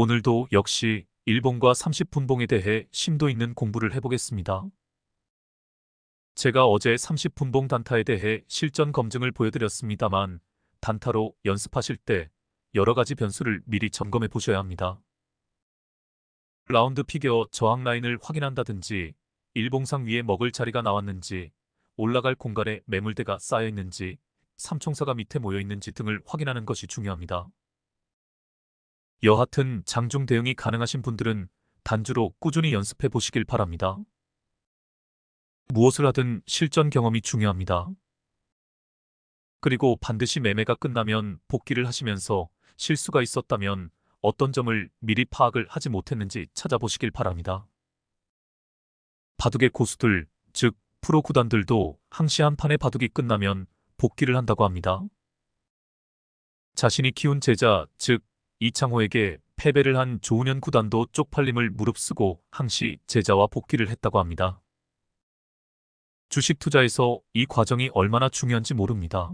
오늘도 역시 일본과 30분봉에 대해 심도 있는 공부를 해보겠습니다. 제가 어제 30분봉 단타에 대해 실전 검증을 보여드렸습니다만 단타로 연습하실 때 여러 가지 변수를 미리 점검해 보셔야 합니다. 라운드 피겨 저항 라인을 확인한다든지 일봉상 위에 먹을 자리가 나왔는지 올라갈 공간에 매물대가 쌓여 있는지 삼총사가 밑에 모여 있는지 등을 확인하는 것이 중요합니다. 여하튼 장중 대응이 가능하신 분들은 단주로 꾸준히 연습해 보시길 바랍니다. 무엇을 하든 실전 경험이 중요합니다. 그리고 반드시 매매가 끝나면 복귀를 하시면서 실수가 있었다면 어떤 점을 미리 파악을 하지 못했는지 찾아보시길 바랍니다. 바둑의 고수들, 즉 프로 구단들도 항시 한 판의 바둑이 끝나면 복귀를 한다고 합니다. 자신이 키운 제자, 즉 이창호에게 패배를 한 조은현 구단도 쪽팔림을 무릅쓰고 항시 제자와 복귀를 했다고 합니다. 주식 투자에서 이 과정이 얼마나 중요한지 모릅니다.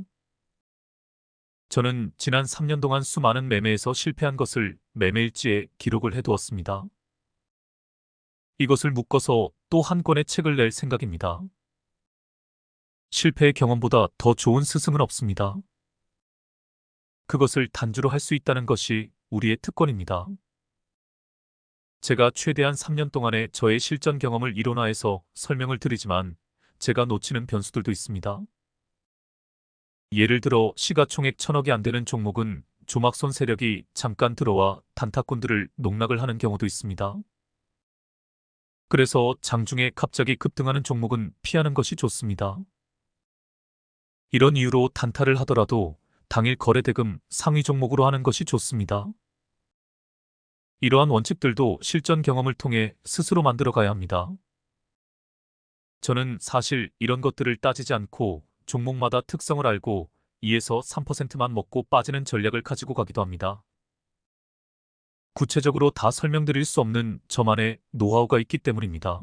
저는 지난 3년 동안 수많은 매매에서 실패한 것을 매매일지에 기록을 해두었습니다. 이것을 묶어서 또 한 권의 책을 낼 생각입니다. 실패의 경험보다 더 좋은 스승은 없습니다. 그것을 단주로 할 수 있다는 것이 우리의 특권입니다. 제가 최대한 3년 동안의 저의 실전 경험을 이론화해서 설명을 드리지만 제가 놓치는 변수들도 있습니다. 예를 들어 시가총액 1000억이 안 되는 종목은 조막손 세력이 잠깐 들어와 단타꾼들을 농락을 하는 경우도 있습니다. 그래서 장중에 갑자기 급등하는 종목은 피하는 것이 좋습니다. 이런 이유로 단타를 하더라도 당일 거래대금 상위 종목으로 하는 것이 좋습니다. 이러한 원칙들도 실전 경험을 통해 스스로 만들어 가야 합니다. 저는 사실 이런 것들을 따지지 않고 종목마다 특성을 알고 2에서 3%만 먹고 빠지는 전략을 가지고 가기도 합니다. 구체적으로 다 설명드릴 수 없는 저만의 노하우가 있기 때문입니다.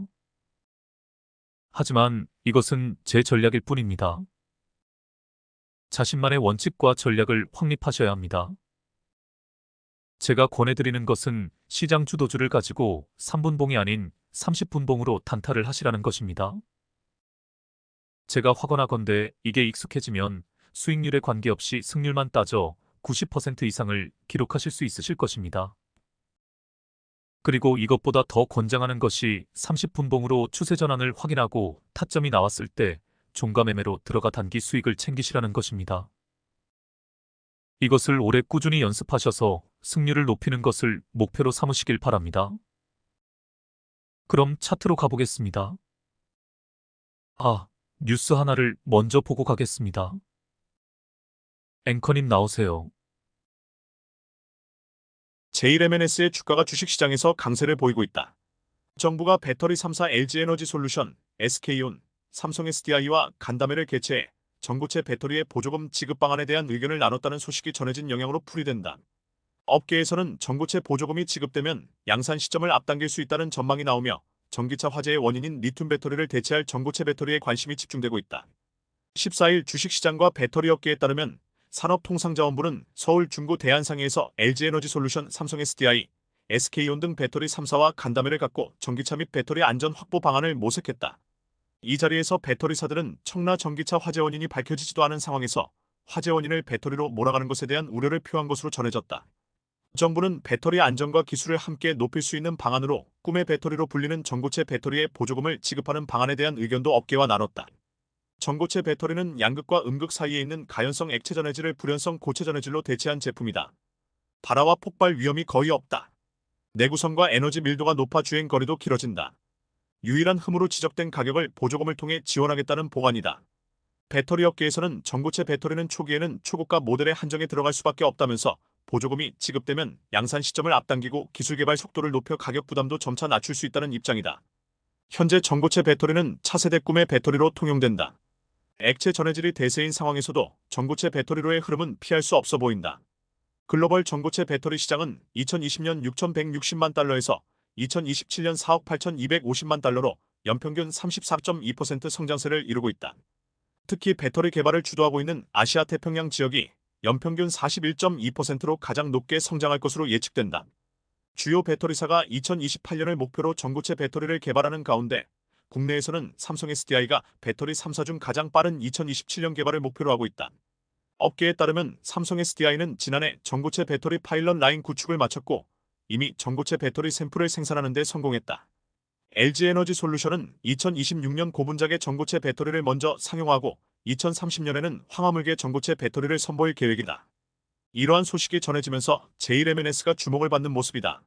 하지만 이것은 제 전략일 뿐입니다. 자신만의 원칙과 전략을 확립하셔야 합니다. 제가 권해드리는 것은 시장 주도주를 가지고 3분봉이 아닌 30분봉으로 단타를 하시라는 것입니다. 제가 확언하건대 이게 익숙해지면 수익률에 관계없이 승률만 따져 90% 이상을 기록하실 수 있으실 것입니다. 그리고 이것보다 더 권장하는 것이 30분봉으로 추세 전환을 확인하고 타점이 나왔을 때 종가 매매로 들어가 단기 수익을 챙기시라는 것입니다. 이것을 오래 꾸준히 연습하셔서 승률을 높이는 것을 목표로 삼으시길 바랍니다. 그럼 차트로 가보겠습니다. 뉴스 하나를 먼저 보고 가겠습니다. 앵커님 나오세요. 제일MNS의 주가가 주식시장에서 강세를 보이고 있다. 정부가 배터리 3사 LG에너지솔루션, SK온, 삼성 SDI와 간담회를 개최해 전고체 배터리의 보조금 지급 방안에 대한 의견을 나눴다는 소식이 전해진 영향으로 풀이된다. 업계에서는 전고체 보조금이 지급되면 양산 시점을 앞당길 수 있다는 전망이 나오며 전기차 화재의 원인인 리튬 배터리를 대체할 전고체 배터리에 관심이 집중되고 있다. 14일 주식시장과 배터리 업계에 따르면 산업통상자원부는 서울 중구 대한상해에서 LG에너지솔루션, 삼성 SDI, SK온 등 배터리 3사와 간담회를 갖고 전기차 및 배터리 안전 확보 방안을 모색했다. 이 자리에서 배터리사들은 청라 전기차 화재 원인이 밝혀지지도 않은 상황에서 화재 원인을 배터리로 몰아가는 것에 대한 우려를 표한 것으로 전해졌다. 정부는 배터리 안전과 기술을 함께 높일 수 있는 방안으로 꿈의 배터리로 불리는 전고체 배터리에 보조금을 지급하는 방안에 대한 의견도 업계와 나눴다. 전고체 배터리는 양극과 음극 사이에 있는 가연성 액체 전해질을 불연성 고체 전해질로 대체한 제품이다. 발화와 폭발 위험이 거의 없다. 내구성과 에너지 밀도가 높아 주행 거리도 길어진다. 유일한 흠으로 지적된 가격을 보조금을 통해 지원하겠다는 보관이다. 배터리 업계에서는 전고체 배터리는 초기에는 초고가 모델에 한정에 들어갈 수밖에 없다면서 보조금이 지급되면 양산 시점을 앞당기고 기술 개발 속도를 높여 가격 부담도 점차 낮출 수 있다는 입장이다. 현재 전고체 배터리는 차세대 꿈의 배터리로 통용된다. 액체 전해질이 대세인 상황에서도 전고체 배터리로의 흐름은 피할 수 없어 보인다. 글로벌 전고체 배터리 시장은 2020년 6,160만 달러에서 2027년 4억 8,250만 달러로 연평균 34.2% 성장세를 이루고 있다. 특히 배터리 개발을 주도하고 있는 아시아 태평양 지역이 연평균 41.2%로 가장 높게 성장할 것으로 예측된다. 주요 배터리사가 2028년을 목표로 전고체 배터리를 개발하는 가운데 국내에서는 삼성 SDI가 배터리 3사 중 가장 빠른 2027년 개발을 목표로 하고 있다. 업계에 따르면 삼성 SDI는 지난해 전고체 배터리 파일럿 라인 구축을 마쳤고 이미 전고체 배터리 샘플을 생산하는 데 성공했다. LG에너지 솔루션은 2026년 고분작의 전고체 배터리를 먼저 상용화하고 2030년에는 황화물계 전고체 배터리를 선보일 계획이다. 이러한 소식이 전해지면서 JMNS가 주목을 받는 모습이다.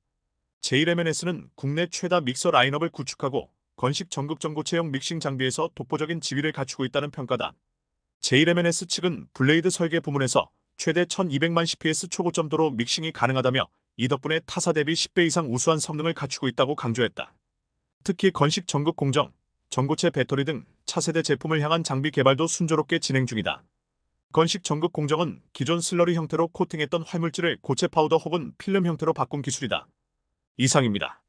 JMNS는 국내 최다 믹서 라인업을 구축하고 건식 전극 전고체형 믹싱 장비에서 독보적인 지위를 갖추고 있다는 평가다. JMNS 측은 블레이드 설계 부문에서 최대 1200만 CPS 초고점도로 믹싱이 가능하다며 이 덕분에 타사 대비 10배 이상 우수한 성능을 갖추고 있다고 강조했다. 특히 건식 전극 공정, 전고체 배터리 등 차세대 제품을 향한 장비 개발도 순조롭게 진행 중이다. 건식 전극 공정은 기존 슬러리 형태로 코팅했던 활물질을 고체 파우더 혹은 필름 형태로 바꾼 기술이다. 이상입니다.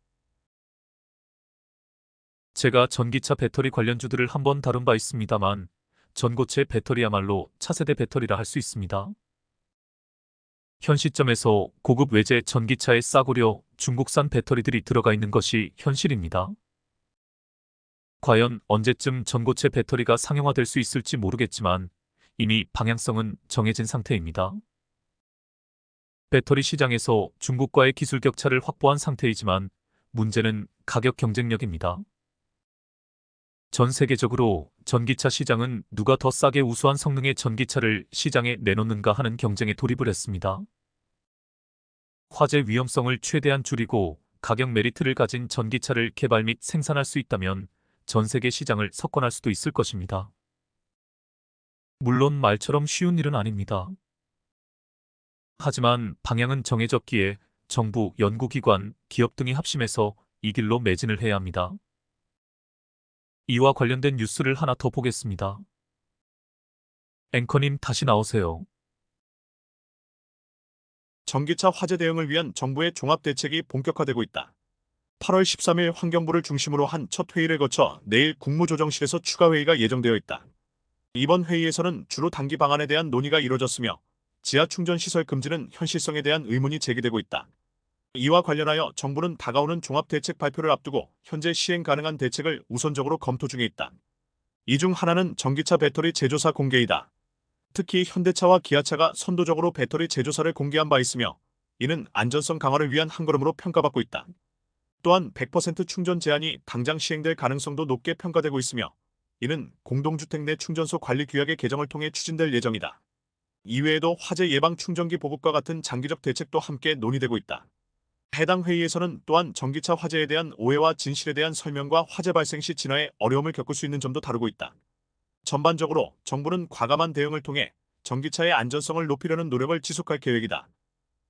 제가 전기차 배터리 관련주들을 한번 다룬 바 있습니다만 전고체 배터리야말로 차세대 배터리라 할 수 있습니다. 현 시점에서 고급 외제 전기차에 싸구려 중국산 배터리들이 들어가 있는 것이 현실입니다. 과연 언제쯤 전고체 배터리가 상용화될 수 있을지 모르겠지만 이미 방향성은 정해진 상태입니다. 배터리 시장에서 중국과의 기술 격차를 확보한 상태이지만 문제는 가격 경쟁력입니다. 전 세계적으로 전기차 시장은 누가 더 싸게 우수한 성능의 전기차를 시장에 내놓는가 하는 경쟁에 돌입을 했습니다. 화재 위험성을 최대한 줄이고 가격 메리트를 가진 전기차를 개발 및 생산할 수 있다면 전 세계 시장을 석권할 수도 있을 것입니다. 물론 말처럼 쉬운 일은 아닙니다. 하지만 방향은 정해졌기에 정부, 연구기관, 기업 등이 합심해서 이 길로 매진을 해야 합니다. 이와 관련된 뉴스를 하나 더 보겠습니다. 앵커님 다시 나오세요. 전기차 화재 대응을 위한 정부의 종합대책이 본격화되고 있다. 8월 13일 환경부를 중심으로 한 첫 회의를 거쳐 내일 국무조정실에서 추가 회의가 예정되어 있다. 이번 회의에서는 주로 단기 방안에 대한 논의가 이뤄졌으며 지하 충전 시설 금지는 현실성에 대한 의문이 제기되고 있다. 이와 관련하여 정부는 다가오는 종합대책 발표를 앞두고 현재 시행 가능한 대책을 우선적으로 검토 중에 있다. 이 중 하나는 전기차 배터리 제조사 공개이다. 특히 현대차와 기아차가 선도적으로 배터리 제조사를 공개한 바 있으며 이는 안전성 강화를 위한 한 걸음으로 평가받고 있다. 또한 100% 충전 제한이 당장 시행될 가능성도 높게 평가되고 있으며 이는 공동주택 내 충전소 관리 규약의 개정을 통해 추진될 예정이다. 이외에도 화재 예방 충전기 보급과 같은 장기적 대책도 함께 논의되고 있다. 해당 회의에서는 또한 전기차 화재에 대한 오해와 진실에 대한 설명과 화재 발생 시 진화에 어려움을 겪을 수 있는 점도 다루고 있다. 전반적으로 정부는 과감한 대응을 통해 전기차의 안전성을 높이려는 노력을 지속할 계획이다.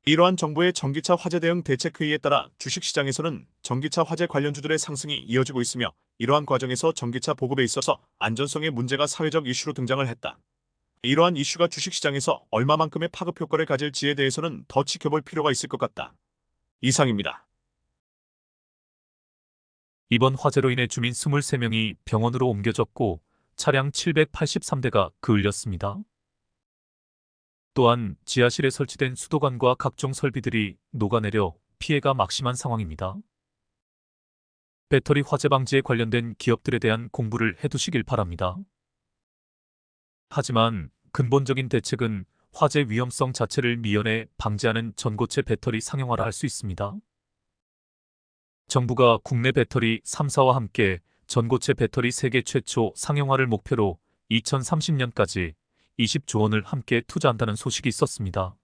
이러한 정부의 전기차 화재 대응 대책회의에 따라 주식시장에서는 전기차 화재 관련주들의 상승이 이어지고 있으며 이러한 과정에서 전기차 보급에 있어서 안전성의 문제가 사회적 이슈로 등장을 했다. 이러한 이슈가 주식시장에서 얼마만큼의 파급 효과를 가질지에 대해서는 더 지켜볼 필요가 있을 것 같다. 이상입니다. 이번 화재로 인해 주민 23명이 병원으로 옮겨졌고 차량 783대가 그을렸습니다. 또한 지하실에 설치된 수도관과 각종 설비들이 녹아내려 피해가 막심한 상황입니다. 배터리 화재 방지에 관련된 기업들에 대한 공부를 해두시길 바랍니다. 하지만 근본적인 대책은 화재 위험성 자체를 미연에 방지하는 전고체 배터리 상용화라 할 수 있습니다. 정부가 국내 배터리 3사와 함께 전고체 배터리 세계 최초 상용화를 목표로 2030년까지 20조 원을 함께 투자한다는 소식이 있었습니다.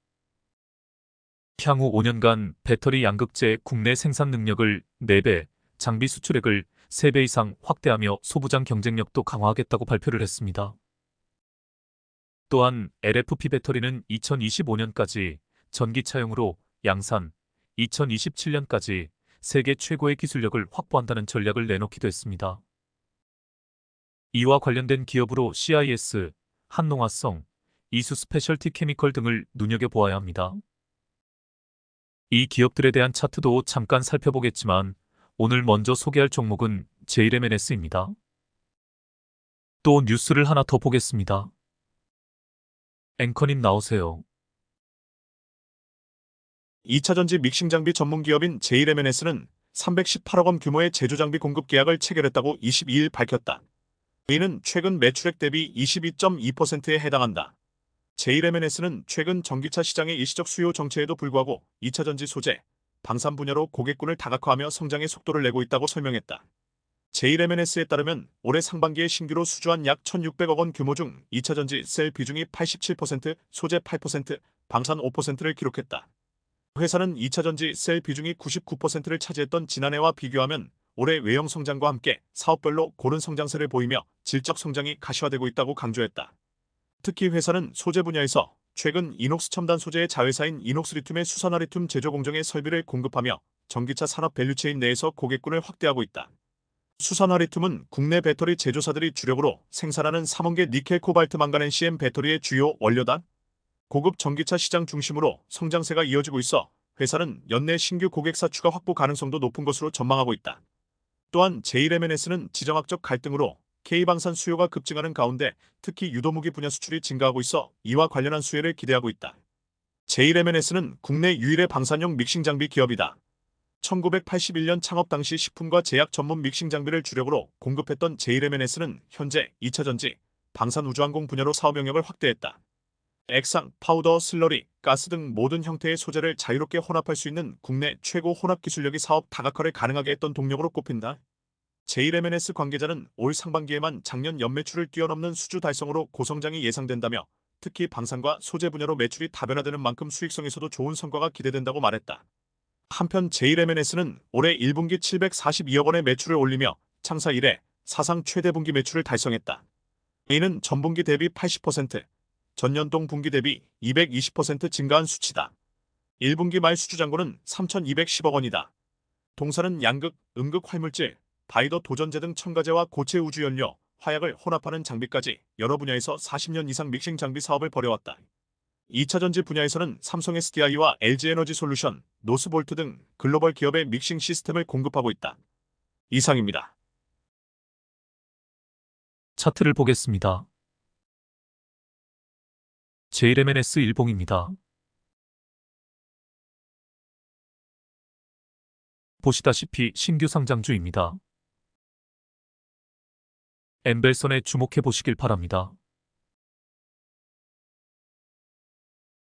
향후 5년간 배터리 양극재의 국내 생산 능력을 4배, 장비 수출액을 3배 이상 확대하며 소부장 경쟁력도 강화하겠다고 발표를 했습니다. 또한 LFP 배터리는 2025년까지 전기차용으로 양산, 2027년까지 세계 최고의 기술력을 확보한다는 전략을 내놓기도 했습니다. 이와 관련된 기업으로 CIS, 한농화성, 이수 스페셜티 케미컬 등을 눈여겨보아야 합니다. 이 기업들에 대한 차트도 잠깐 살펴보겠지만 오늘 먼저 소개할 종목은 JMNS입니다. 또 뉴스를 하나 더 보겠습니다. 앵커님 나오세요. 2차전지 믹싱 장비 전문 기업인 JLM&S는 318억 원 규모의 제조 장비 공급 계약을 체결했다고 22일 밝혔다. 이는 최근 매출액 대비 22.2%에 해당한다. JLM&S는 최근 전기차 시장의 일시적 수요 정체에도 불구하고 2차전지 소재, 방산 분야로 고객군을 다각화하며 성장의 속도를 내고 있다고 설명했다. JLM&S에 따르면 올해 상반기에 신규로 수주한 약 1,600억 원 규모 중 2차전지 셀 비중이 87%, 소재 8%, 방산 5%를 기록했다. 회사는 2차전지 셀 비중이 99%를 차지했던 지난해와 비교하면 올해 외형 성장과 함께 사업별로 고른 성장세를 보이며 질적 성장이 가시화되고 있다고 강조했다. 특히 회사는 소재 분야에서 최근 이녹스 첨단 소재의 자회사인 이녹스리튬의 수산화리튬 제조 공정에 설비를 공급하며 전기차 산업 밸류체인 내에서 고객군을 확대하고 있다. 수산화리튬은 국내 배터리 제조사들이 주력으로 생산하는 삼원계 니켈 코발트 망간NCM 배터리의 주요 원료다. 고급 전기차 시장 중심으로 성장세가 이어지고 있어 회사는 연내 신규 고객사 추가 확보 가능성도 높은 것으로 전망하고 있다. 또한 JLM&S는 지정학적 갈등으로 K방산 수요가 급증하는 가운데 특히 유도무기 분야 수출이 증가하고 있어 이와 관련한 수혜를 기대하고 있다. JLM&S는 국내 유일의 방산용 믹싱 장비 기업이다. 1981년 창업 당시 식품과 제약 전문 믹싱 장비를 주력으로 공급했던 JLM&S는 현재 2차전지, 방산우주항공 분야로 사업 영역을 확대했다. 액상, 파우더, 슬러리, 가스 등 모든 형태의 소재를 자유롭게 혼합할 수 있는 국내 최고 혼합 기술력이 사업 다각화를 가능하게 했던 동력으로 꼽힌다. JLM&S 관계자는 올 상반기에만 작년 연매출을 뛰어넘는 수주 달성으로 고성장이 예상된다며 특히 방산과 소재 분야로 매출이 다변화되는 만큼 수익성에서도 좋은 성과가 기대된다고 말했다. 한편 JLM&S는 올해 1분기 742억 원의 매출을 올리며 창사 이래 사상 최대 분기 매출을 달성했다. 이는 전분기 대비 80%, 전년 동분기 대비 220% 증가한 수치다. 1분기 말 수주잔고는 3,210억 원이다. 동사는 양극, 음극 활물질, 바이더 도전제 등 첨가제와 고체 우주연료, 화약을 혼합하는 장비까지 여러 분야에서 40년 이상 믹싱 장비 사업을 벌여왔다. 2차전지 분야에서는 삼성 SDI와 LG에너지솔루션, 노스볼트 등 글로벌 기업의 믹싱 시스템을 공급하고 있다. 이상입니다. 차트를 보겠습니다. JLM&S 일봉입니다. 보시다시피 신규 상장주입니다. 엠벨선에 주목해 보시길 바랍니다.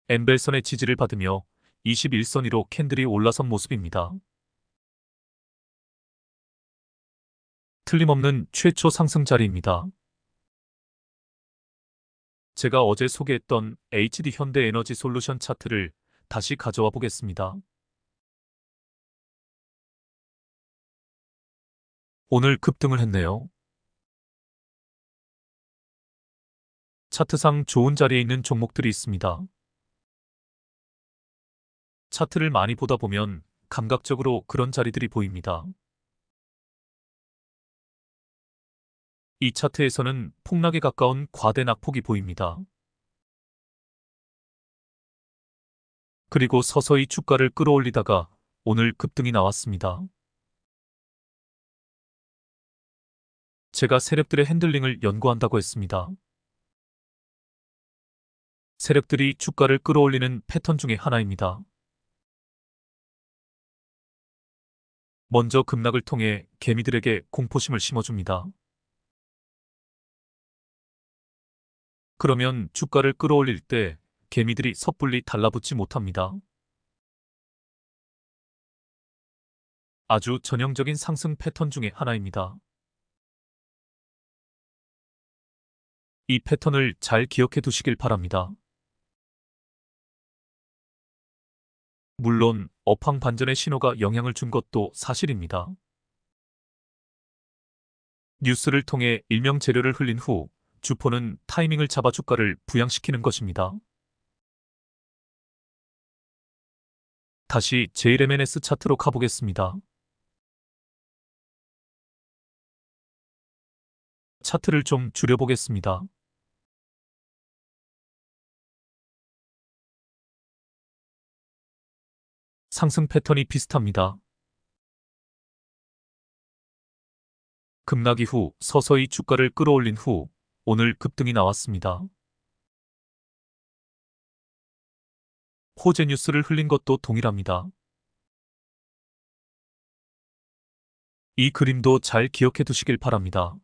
엠벨선의 지지를 받으며 21선 위로 캔들이 올라선 모습입니다. 틀림없는 최초 상승 자리입니다. 제가 어제 소개했던 HD 현대에너지솔루션 차트를 다시 가져와 보겠습니다. 오늘 급등을 했네요. 차트상 좋은 자리에 있는 종목들이 있습니다. 차트를 많이 보다 보면 감각적으로 그런 자리들이 보입니다. 이 차트에서는 폭락에 가까운 과대 낙폭이 보입니다. 그리고 서서히 주가를 끌어올리다가 오늘 급등이 나왔습니다. 제가 세력들의 핸들링을 연구한다고 했습니다. 세력들이 주가를 끌어올리는 패턴 중에 하나입니다. 먼저 급락을 통해 개미들에게 공포심을 심어줍니다. 그러면 주가를 끌어올릴 때 개미들이 섣불리 달라붙지 못합니다. 아주 전형적인 상승 패턴 중에 하나입니다. 이 패턴을 잘 기억해 두시길 바랍니다. 물론 업황 반전의 신호가 영향을 준 것도 사실입니다. 뉴스를 통해 일명 재료를 흘린 후 주포는 타이밍을 잡아 주가를 부양시키는 것입니다. 다시 JLM&S 차트로 가보겠습니다. 차트를 좀 줄여보겠습니다. 상승 패턴이 비슷합니다. 급락 이후 서서히 주가를 끌어올린 후 오늘 급등이 나왔습니다. 호재 뉴스를 흘린 것도 동일합니다. 이 그림도 잘 기억해 두시길 바랍니다.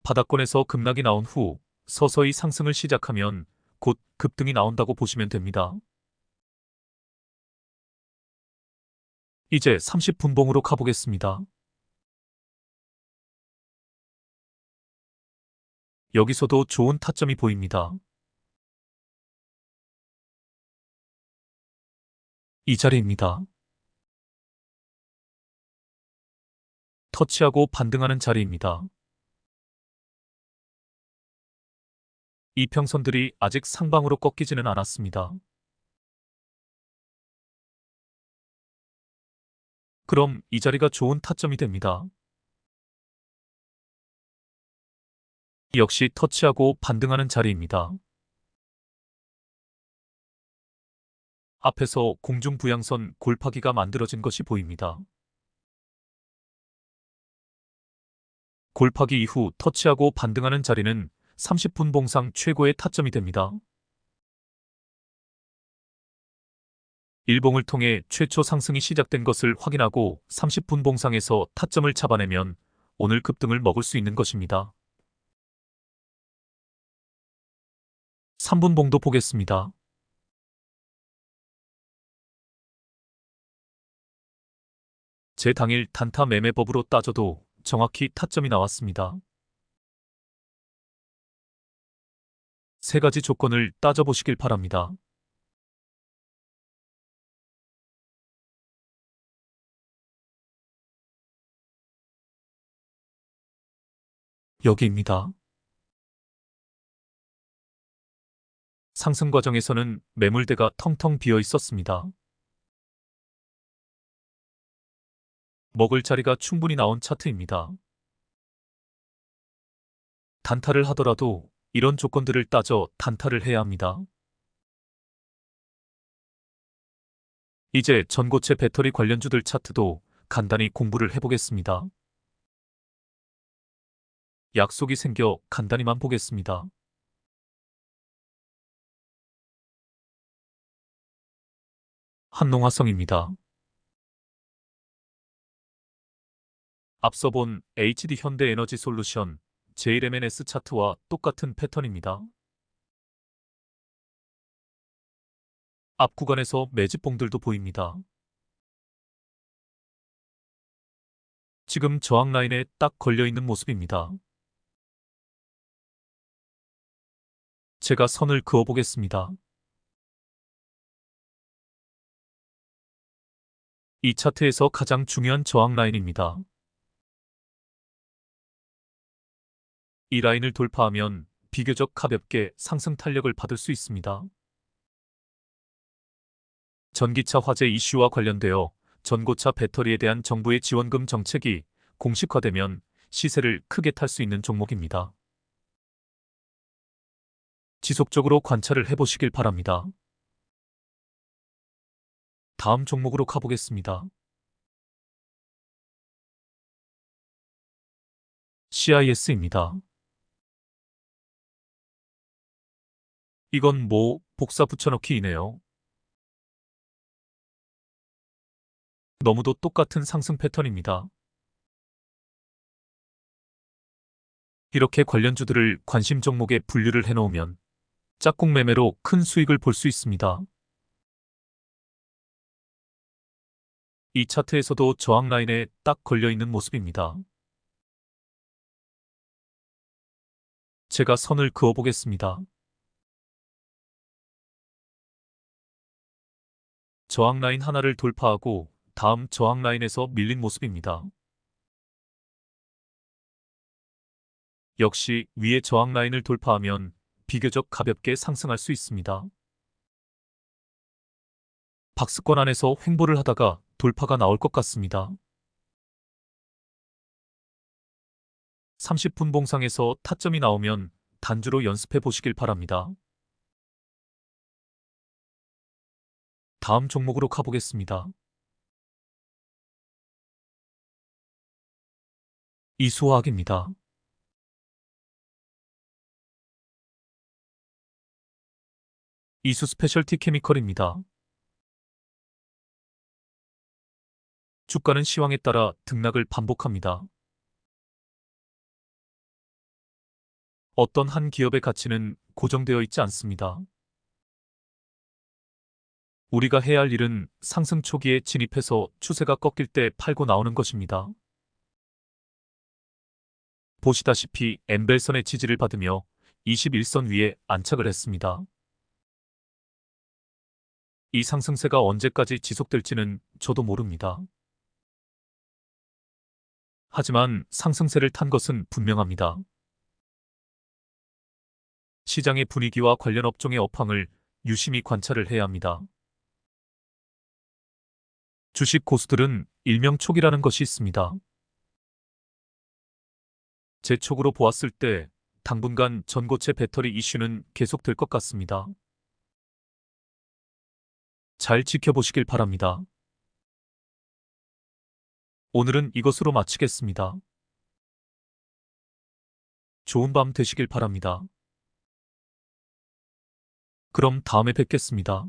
바닥권에서 급락이 나온 후 서서히 상승을 시작하면 곧 급등이 나온다고 보시면 됩니다. 이제 30분봉으로 가보겠습니다. 여기서도 좋은 타점이 보입니다. 이 자리입니다. 터치하고 반등하는 자리입니다. 이평선들이 아직 상방으로 꺾이지는 않았습니다. 그럼 이 자리가 좋은 타점이 됩니다. 역시 터치하고 반등하는 자리입니다. 앞에서 공중부양선 골파기가 만들어진 것이 보입니다. 골파기 이후 터치하고 반등하는 자리는 30분 봉상 최고의 타점이 됩니다. 일봉을 통해 최초 상승이 시작된 것을 확인하고 30분 봉상에서 타점을 잡아내면 오늘 급등을 먹을 수 있는 것입니다. 3분봉도 보겠습니다. 제 당일 단타 매매법으로 따져도 정확히 타점이 나왔습니다. 세 가지 조건을 따져보시길 바랍니다. 여기입니다. 상승 과정에서는 매물대가 텅텅 비어 있었습니다. 먹을 자리가 충분히 나온 차트입니다. 단타를 하더라도 이런 조건들을 따져 단타를 해야 합니다. 이제 전고체 배터리 관련주들 차트도 간단히 공부를 해보겠습니다. 약속이 생겨 간단히만 보겠습니다. 한농화성입니다. 앞서 본 HD 현대에너지솔루션 JMNS 차트와 똑같은 패턴입니다. 앞 구간에서 매집봉들도 보입니다. 지금 저항 라인에 딱 걸려있는 모습입니다. 제가 선을 그어보겠습니다. 이 차트에서 가장 중요한 저항 라인입니다. 이 라인을 돌파하면 비교적 가볍게 상승 탄력을 받을 수 있습니다. 전기차 화재 이슈와 관련되어 전고차 배터리에 대한 정부의 지원금 정책이 공식화되면 시세를 크게 탈 수 있는 종목입니다. 지속적으로 관찰을 해보시길 바랍니다. 다음 종목으로 가보겠습니다. CIS입니다. 이건 뭐 복사 붙여넣기이네요. 너무도 똑같은 상승 패턴입니다. 이렇게 관련주들을 관심 종목에 분류를 해놓으면 짝꿍 매매로 큰 수익을 볼 수 있습니다. 이 차트에서도 저항 라인에 딱 걸려있는 모습입니다. 제가 선을 그어보겠습니다. 저항 라인 하나를 돌파하고 다음 저항 라인에서 밀린 모습입니다. 역시 위의 저항 라인을 돌파하면 비교적 가볍게 상승할 수 있습니다. 박스권 안에서 횡보를 하다가 돌파가 나올 것 같습니다. 30분 봉상에서 타점이 나오면 단주로 연습해 보시길 바랍니다. 다음 종목으로 가보겠습니다. 이수화학입니다. 이수 스페셜티 케미컬입니다. 주가는 시황에 따라 등락을 반복합니다. 어떤 한 기업의 가치는 고정되어 있지 않습니다. 우리가 해야 할 일은 상승 초기에 진입해서 추세가 꺾일 때 팔고 나오는 것입니다. 보시다시피 엠벨선의 지지를 받으며 21선 위에 안착을 했습니다. 이 상승세가 언제까지 지속될지는 저도 모릅니다. 하지만 상승세를 탄 것은 분명합니다. 시장의 분위기와 관련 업종의 업황을 유심히 관찰을 해야 합니다. 주식 고수들은 일명 촉이라는 것이 있습니다. 제 촉으로 보았을 때 당분간 전고체 배터리 이슈는 계속될 것 같습니다. 잘 지켜보시길 바랍니다. 오늘은 이것으로 마치겠습니다. 좋은 밤 되시길 바랍니다. 그럼 다음에 뵙겠습니다.